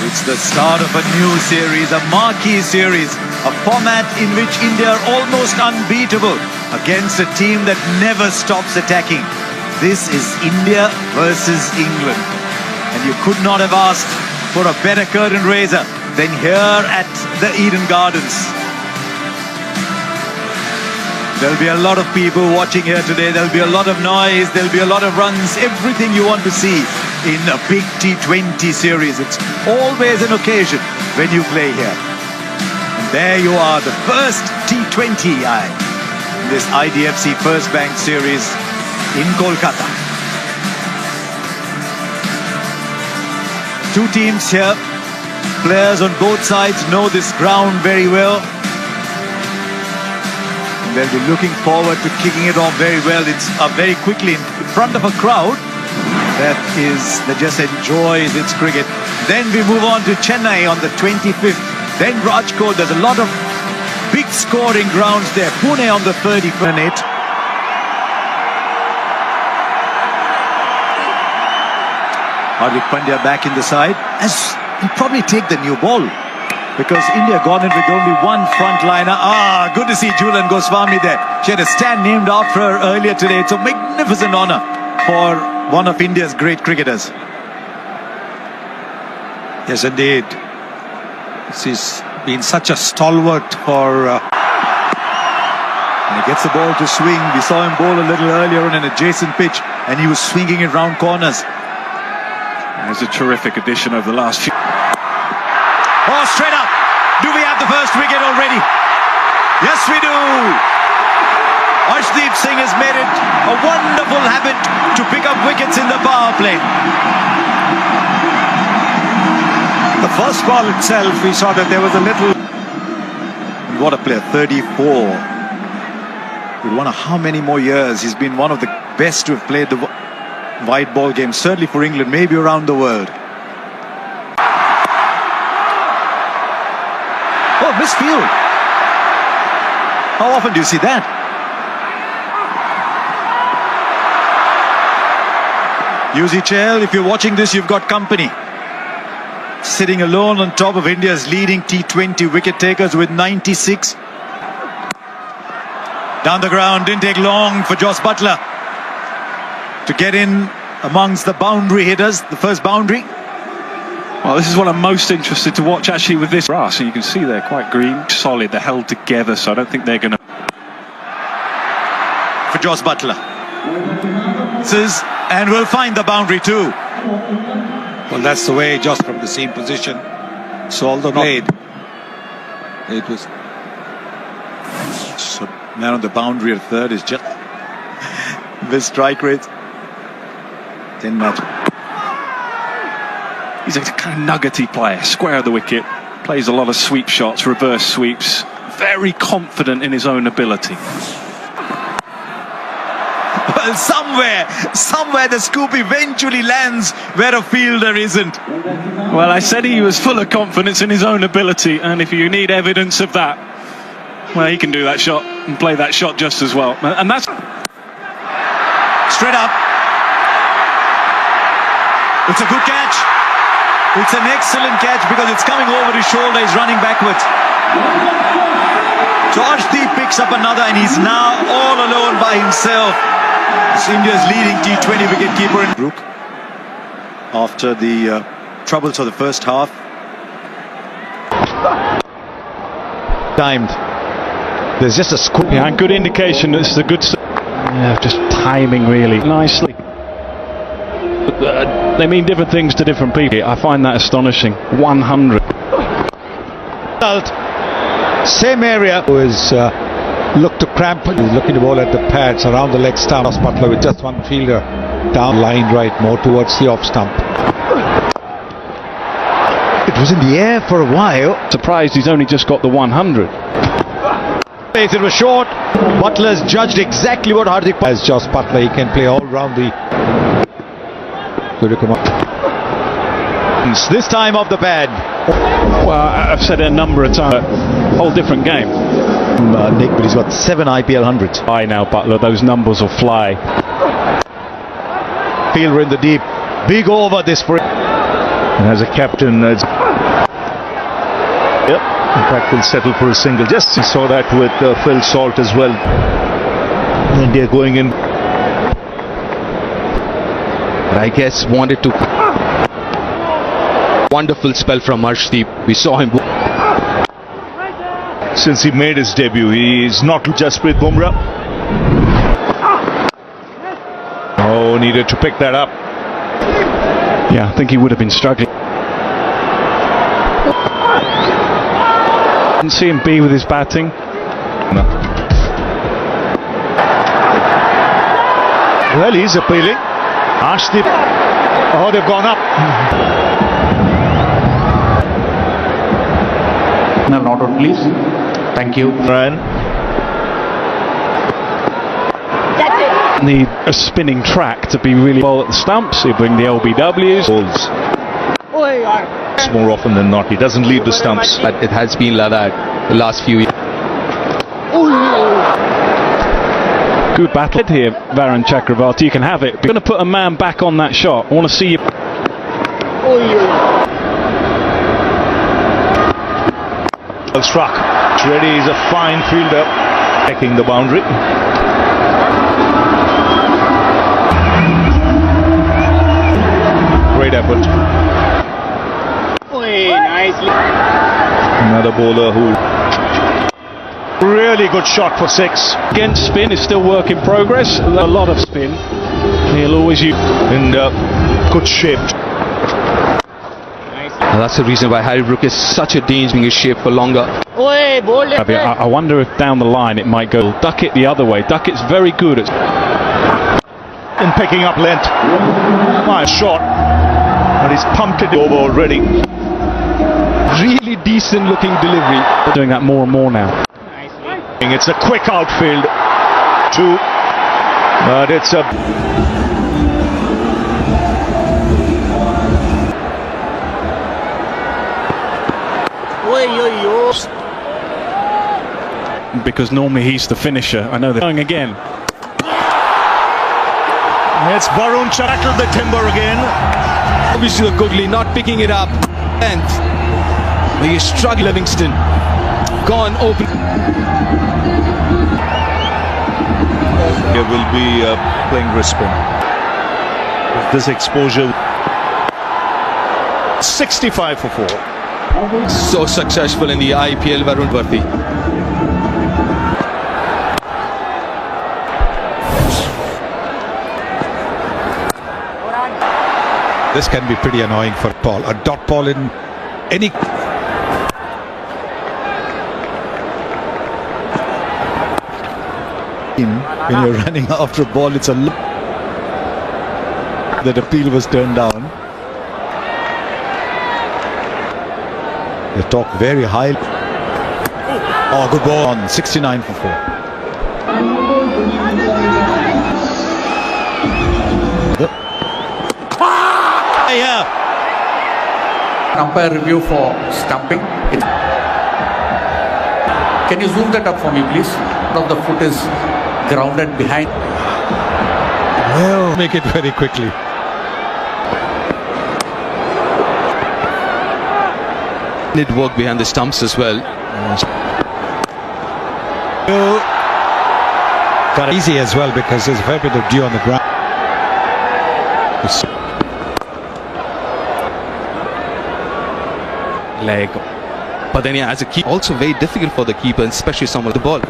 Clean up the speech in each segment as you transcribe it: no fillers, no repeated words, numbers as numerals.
It's the start of a new series, a marquee series, a format in which India are almost unbeatable against a team that never stops attacking. This is India versus England. And you could not have asked for a better curtain raiser than here at the Eden Gardens. There'll be a lot of people watching here today. There'll be a lot of noise. There'll be a lot of runs. Everything you want to see in a big T20 series. It's always an occasion when you play here. And there you are, the first T20 in this IDFC First Bank series in Kolkata. Two teams here. Players on both sides know this ground very well. And they'll be looking forward to kicking it off very well. It's very quickly in front of a crowd that just enjoys its cricket. Then we move on to Chennai on the 25th. Then Rajkot. There's a lot of big scoring grounds there. Pune on the 31st. Hardik Pandya back in the side. As he'll probably take the new ball because India gone in with only one frontliner. Good to see Julian Goswami there. She had a stand named after her earlier today. It's a magnificent honour for one of India's great cricketers. Yes, indeed. She's been such a stalwart for... And he gets the ball to swing. We saw him bowl a little earlier on an adjacent pitch and he was swinging it round corners. There's a terrific addition over the last few... Oh, straight up! Do we have the first wicket already? Yes, we do! Indvseng has made it a wonderful habit to pick up wickets in the power play. The first ball itself, we saw that there was a little... What a player, 34. With one of how many more years? He's been one of the best to have played the wide ball game, certainly for England, maybe around the world. Oh, misfield. How often do you see that? Yuzi Chahal, if you're watching this, you've got company. Sitting alone on top of India's leading T20 wicket takers with 96. Down the ground, didn't take long for Jos Buttler to get in amongst the boundary hitters, the first boundary. Well, this is what I'm most interested to watch actually with this grass. And you can see they're quite green, solid, they're held together, so I don't think they're going to... For Jos Buttler. And we'll find the boundary too. Well, that's the way, just from the same position. So although played, it was... So man on the boundary at third is just... the strike rate. 10 match. He's a kind of nuggety player, square of the wicket, plays a lot of sweep shots, reverse sweeps, very confident in his own ability. Well, somewhere the scoop eventually lands where a fielder isn't. Well, I said he was full of confidence in his own ability, and if you need evidence of that, well, he can do that shot and play that shot just as well. And that's... Straight up. It's a good catch. It's an excellent catch because it's coming over his shoulder. He's running backwards. So Arshdeep picks up another and he's now all alone by himself. It's India's leading T20 wicketkeeper in group after the troubles of the first half. Timed. There's just a scoop. Yeah, and good indication this is a good... Yeah, just timing really nicely. They mean different things to different people. I find that astonishing. 100. Same area was looked to cramp. He's looking to bowl at the pads around the leg stump. Jos Buttler with just one fielder down line right, more towards the off stump. It was in the air for a while. Surprised he's only just got the 100. It was short. Butler's judged exactly what Hardik... As Jos Buttler, he can play all round the... This time off the pad. Well, I've said it a number of times. Whole different game. Nick, but he's got 7 IPL hundreds. By now, Butler, those numbers will fly. Fielder in the deep. Big over this for him. And as a captain, In fact, will settle for a single. Just saw that with Phil Salt as well. India going in. But I guess wanted to. Wonderful spell from Arshdeep. We saw him. Since he made his debut, he is not Jasprit Bumrah. Oh, needed to pick that up. Yeah, I think he would have been struggling. Didn't see him be with his batting. No. Well, he's appealing. Arshdeep. Oh, they've gone up. No, not out, please. Thank you. Ryan. Need a spinning track to be really well at the stumps. He'll bring the LBWs. Balls. More often than not, he doesn't leave the stumps. But it has been like that the last few years. Good battle here, Varun Chakravarti. You can have it. You're going to put a man back on that shot. I want to see you. Well struck. Reddy is a fine fielder. Taking the boundary. Great effort. Another bowler who really good shot for 6. Against spin is still work in progress. A lot of spin. He'll always use in good shape. And that's the reason why Harry Brook is such a danger in his shape for longer. I wonder if down the line it might go Duckett the other way. Duckett's very good at in picking up length. Nice shot. And he's pumped it over already. Really decent looking delivery. They're doing that more and more now. It's a quick outfield. 2. But it's a... Because normally he's the finisher. I know they're going again. It's Varun tackled the timber again. Obviously, Goodley not picking it up. And he struck Livingston. Gone open. Here will be playing Brisbane. This exposure. 65 for 4. So successful in the IPL, Varun Bharti. This can be pretty annoying for Paul. A dot ball in any... When you're running after a ball, it's a... That appeal was turned down. They talk very high. Oh, good ball on 69 for 4. Yeah. Umpire review for stumping. Can you zoom that up for me, please? Now the foot is grounded behind. Well, make it very quickly. Did work behind the stumps as well. Got easy as well because there's a fair bit of dew on the ground. Leg. But then, yeah, as a keeper, also very difficult for the keeper, especially some of the ball.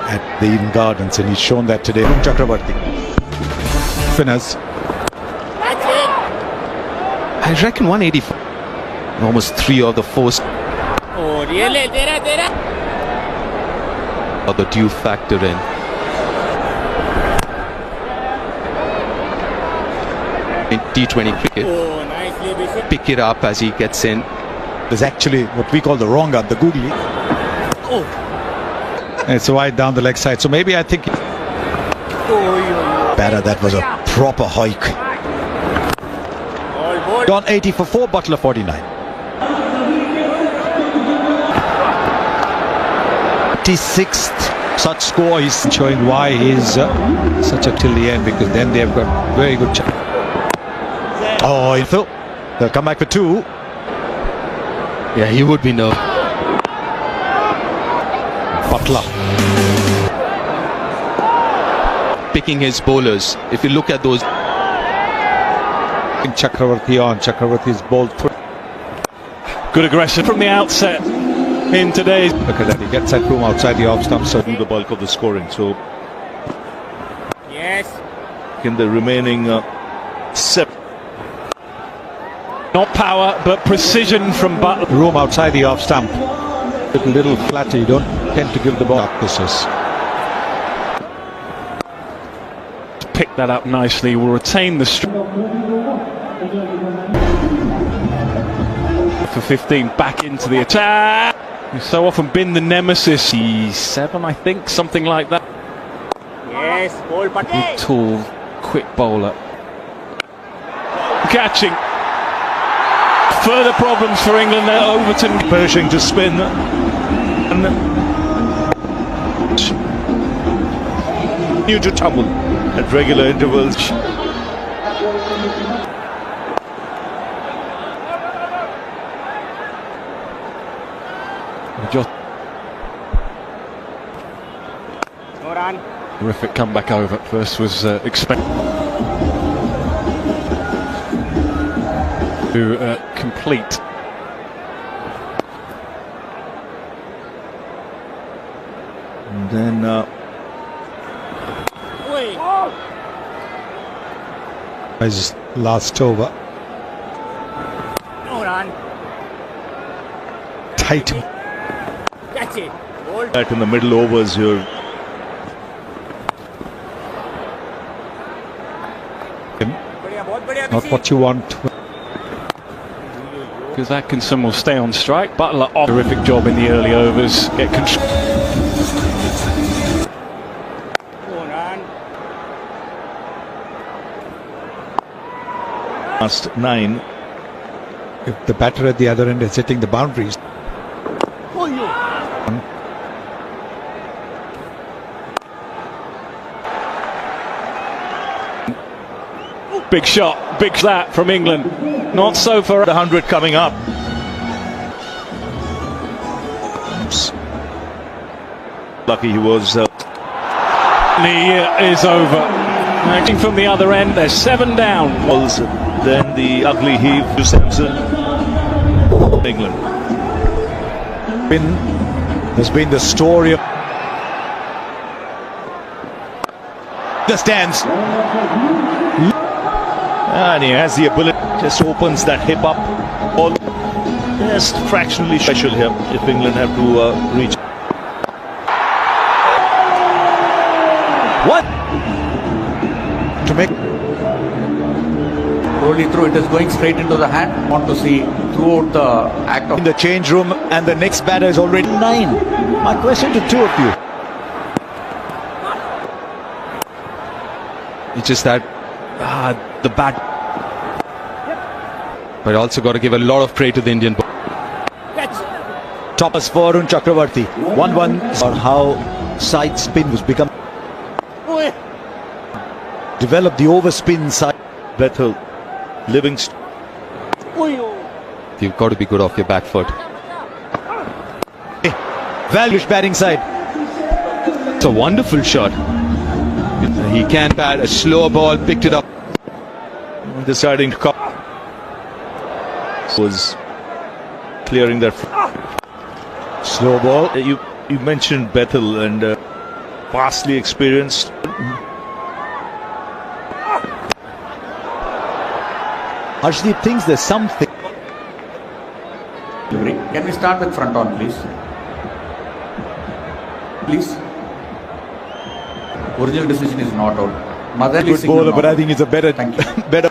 At the Eden Gardens, and he's shown that today. Chakravarti. Spinners. I reckon 184. Almost 3 of the 4. Or the dew factor in. In T20 cricket. Pick it up as he gets in. There's actually what we call the wrong arm, the googly. And it's wide down the leg side. So maybe I think better. That was a proper hike. Gone 80 for 4, Butler 49. 86th such score. He's showing why he's such a till the end, because then they've got very good chance. Oh, Phil. They'll come back for 2. Yeah, he would be nervous. Butler. Picking his bowlers. If you look at those. Chakravarti on. Chakravarti's bowled through. Good aggression from the outset in today's. Look at that. He gets that room outside the off stump. So Do the bulk of the scoring. So Yes. in the remaining 7. Not power, but precision from Butler. room outside the off stump. Little flatter. You don't tend to give the ball. This is. Pick that up nicely. Will retain the for 15 back into the attack. He's so often been the nemesis. He's 7, I think, something like that. Yes. Ball Patel. Tall, quick bowler. Catching. Further problems for England there. Overton Pershing to spin. New to tumble at regular intervals. just No run. terrific comeback over. First was expected to complete. And then His last over. No run. Tight. That's it. Ball. that in the middle overs here. बढ़िया, बहुत बढ़िया, Not Abhishek. what you want. Because Atkinson will stay on strike. Butler off. Terrific job in the early overs. Get control. No run. Last 9. If the batter at the other end is hitting the boundaries. Big shot. Big that from England. Not so for The 100 coming up. Lucky he was. The year is over. Acting from the other end, they're 7 down. Then the ugly heave to Sampson. England. There's been the story of the stands. And he has the ability, just opens that hip up. All just fractionally special here if England have to reach. What? To make Rolling through, it is going straight into the hand. Want to see throughout the act of in the change room, and the next batter is already 9. My question to two of you. It's just that the bat. But also got to give a lot of praise to the Indian ball. Toppers for Arun Chakravarti. 1-1 or how side spin was become. Develop the overspin side. Bethel, Livingston. You've got to be good off your back foot. Valuish batting side. It's a wonderful shot. He can bat a slow ball, picked it up. Deciding to come. Was clearing that. Slow ball. You mentioned Bethel and vastly experienced. Harshdeep thinks there's something. Can we start with front on, please? Please. Original decision is not out. Motherly Good signal bowler, not but I out. think it's a better. Thank you. better.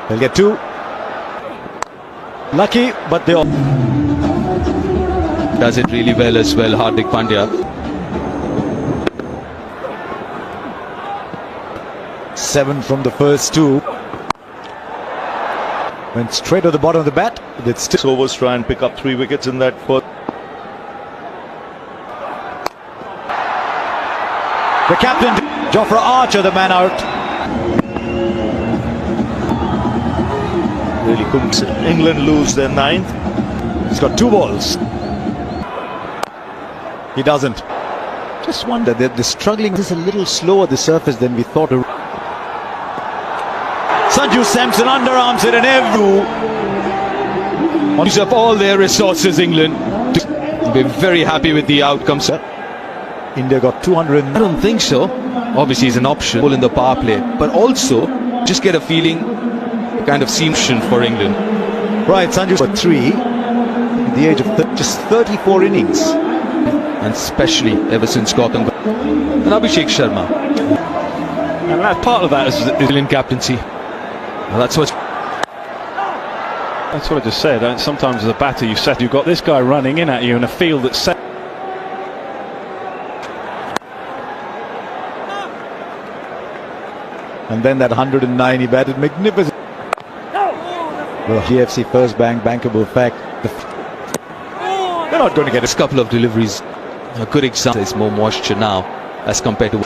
They'll get 2. Lucky, but they all. Does it really well as well, Hardik Pandya. 7 from the first 2. Went straight to the bottom of the bat. That's still. Overs try and pick up 3 wickets in that first. The captain, Jofra Archer, the man out. Really couldn't. England lose their 9th. He's got 2 balls. He doesn't. Just wonder, they're struggling. This is a little slower the surface than we thought. Sanju Samson underarms it and Use up all their resources, England. We're very happy with the outcome, sir. India got 200. I don't think so. Obviously, it's an option in the power play, but also just get a feeling, kind of seamtion for England. Right, Sanju for 3 at the age of just 34 innings. And especially ever since Gautam and Abhishek Sharma. And that part of that is England captaincy. Well, that's what I just said. Sometimes as a batter, you've got this guy running in at you in a field that's set. And then that 109 he batted magnificent. Well, GFC first bankable fact. They're not going to get a couple of deliveries. A good example is more moisture now as compared to $1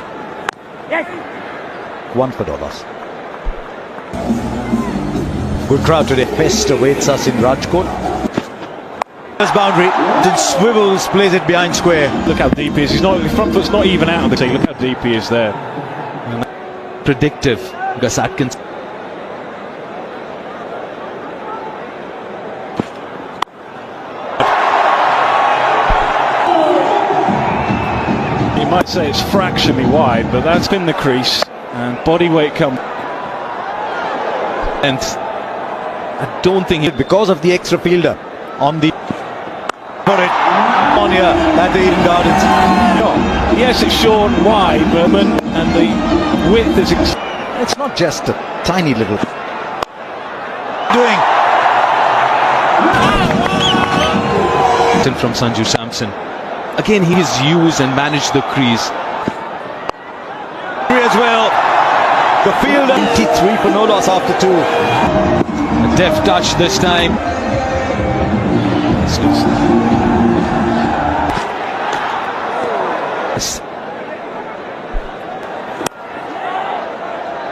for dollars. Good crowd today. Fest awaits us in Rajkot. This boundary, then swivels, plays it behind square. Look how deep he is. He's not. His front foot's not even out of the tee. Look how deep he is there. predictive. Gus Atkins. You might say it's fractionally wide, but that's been the crease, and body weight come. And I don't think it, because of the extra fielder on the for it on here at the Eden Gardens. Yes, it's short and wide, Berman, and the width is. It's not just a tiny little doing. From Sanju Samson. Again, he has used and managed the crease. As well. The fielder 93 for no loss after 2. A deft touch this time.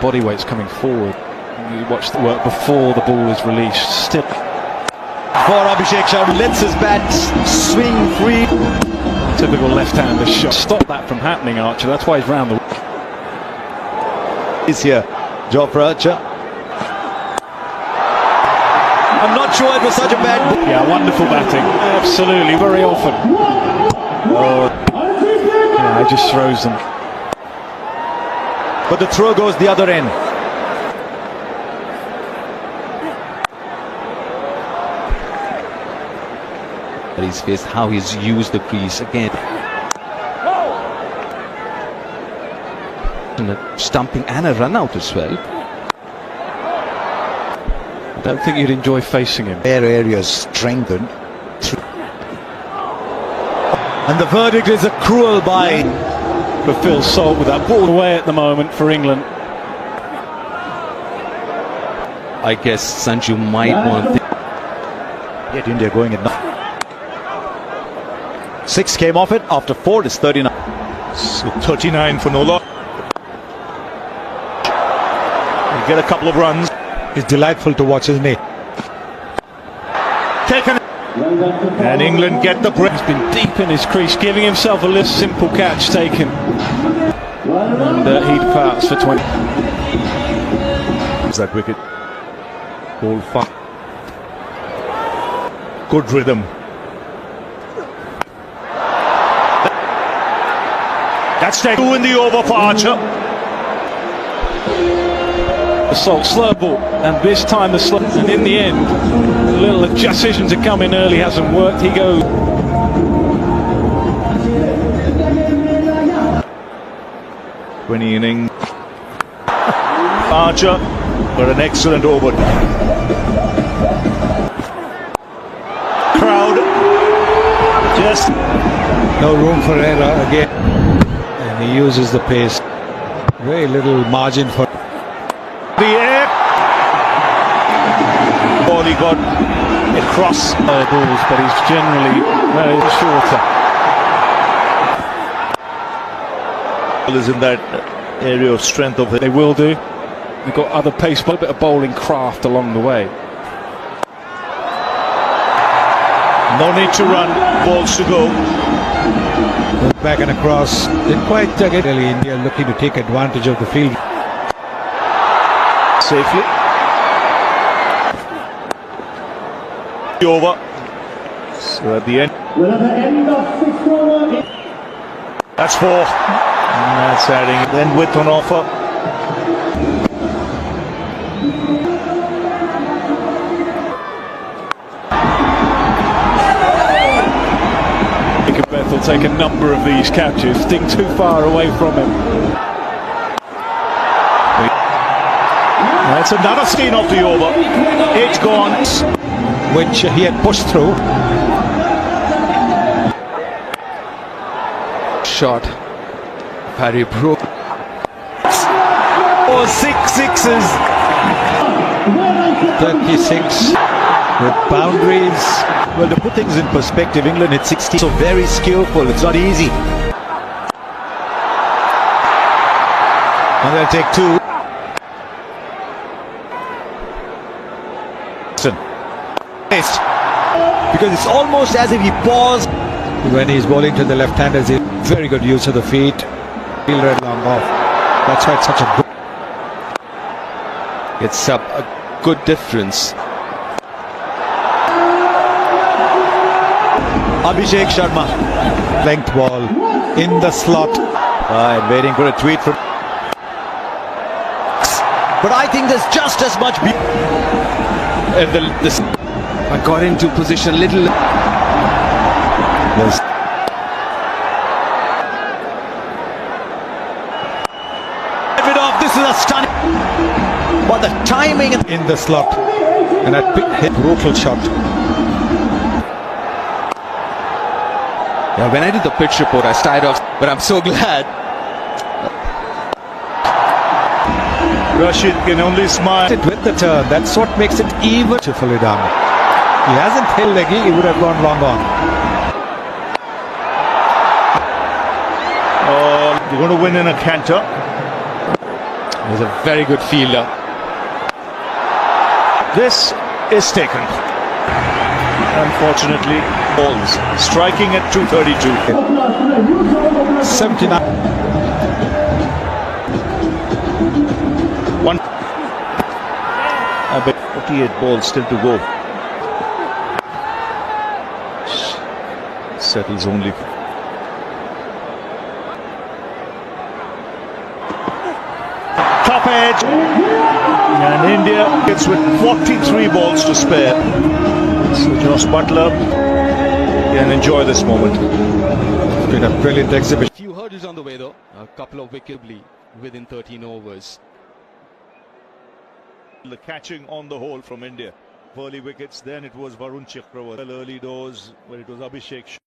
Body weight's coming forward. You watch the work before the ball is released. Still. For Abhishek Sharma, lets his bat swing free. Typical left-hander shot. Stop that from happening, Archer. That's why he's round the. Is here, Jofra Archer. I'm not sure it was such a bad. Yeah, wonderful batting. Absolutely, very often. Oh, yeah, he just throws them. But the throw goes the other end. He's faced how he's used the crease again. And a stumping and a run out as well. I don't think you'd enjoy facing him. Their areas strengthened. And the verdict is a cruel bye for Phil Salt with that ball away at the moment for England. I guess Sanju might want to get India going at 9. 6 came off it. After 4 it's 39. So 39 for no loss. He'll get a couple of runs. It's delightful to watch, isn't he? Taken. And England get the break. He's been deep in his crease, giving himself a little simple catch taken. And he'd pass for 20. That wicket. Ball far. Good rhythm. That's 2 in the over for Archer. Assault, slow ball, and this time the slow. And in the end, a little decision to come in early hasn't worked. He goes. Winning inning. Archer, but an excellent over. Crowd, just no room for error again. And he uses the pace. Very little margin for the air. Ball he got across balls, but he's generally very shorter. Is in that area of strength of it. They will do. They've got other pace, but a bit of bowling craft along the way. No need to run, balls to go. Back and across. Didn't quite get really. India looking to take advantage of the field. Safely. Over. So at the end. That's 4. And that's adding. Then width on offer. Beth will take a number of these catches, sting too far away from him. That's another steen off the over. 8 gone. Which he had pushed through. Shot. Parry broke. Oh, 6 sixes. 36 with boundaries. Well, to put things in perspective, England hit 60, so very skillful. It's not easy. And they'll take 2. Because it's almost as if he paused. When he's bowling to the left-handers, he's very good use of the feet. Fielder at long off. That's why it's such a good. It's a good difference. Abhishek Sharma. Length ball in the slot. I'm waiting for a tweet from. But I think there's just as much. I got into position little. Yes. This is a stunning. But the timing In the slot. And that big hit, brutal shot. Yeah, when I did the pitch report, I started off, but I'm so glad. Rashid can only smile. With the turn, that's what makes it even beautifully done. He hasn't held leggy, he would have gone long on. Oh, you're going to win in a canter. He's a very good fielder. This is taken. Unfortunately, balls striking at 232. 79. 1. I bet 48 balls still to go. Settles only. Top edge. And India gets with 43 balls to spare. So Josh Butler can enjoy this moment. It's been a brilliant exhibition. Few hurdles on the way though. A couple of wickets within 13 overs. The catching on the whole from India. Early wickets, then it was Varun Chakravarti. Early doors where it was Abhishek.